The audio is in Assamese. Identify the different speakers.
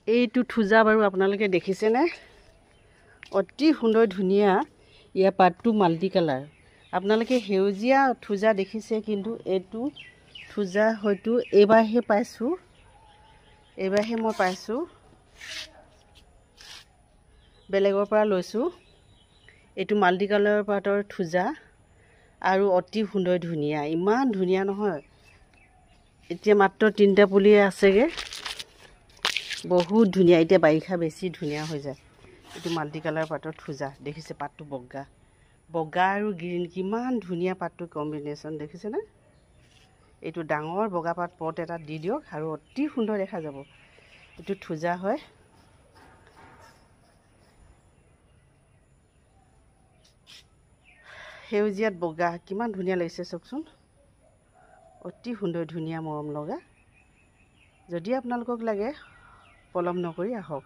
Speaker 1: এইটো থোজা বাৰু আপোনালোকে দেখিছেনে? অতি সুন্দৰ ধুনীয়া। ইয়াৰ পাতটো মাল্টি কালাৰ। আপোনালোকে সেউজীয়া থোজা দেখিছে, কিন্তু এইটো থোজা হয়তো এইবাৰহে মই পাইছোঁ। বেলেগৰ পৰা লৈছোঁ। এইটো মাল্টি কালাৰৰ পাতৰ থোজা আৰু অতি সুন্দৰ ধুনীয়া। ইমান ধুনীয়া নহয়। এতিয়া মাত্ৰ 3টা পুলি আছেগৈ। বহুত ধুনীয়া। এতিয়া বাৰিষা বেছি ধুনীয়া হৈ যায়। এইটো মাল্টি কালাৰ পাতৰ থোজা দেখিছে? পাতটো বগা আৰু গ্ৰীণ, কিমান ধুনীয়া পাতটো কম্বিনেশ্যন দেখিছেনে? এইটো ডাঙৰ বগা পট এটা দি দিয়ক আৰু অতি সুন্দৰ দেখা যাব। এইটো থোজা হয়। সেউজীয়াত বগা, কিমান ধুনীয়া লাগিছে চাওকচোন। অতি সুন্দৰ ধুনীয়া মৰম লগা। যদি আপোনালোকক লাগে, পলম নকৰি আহক।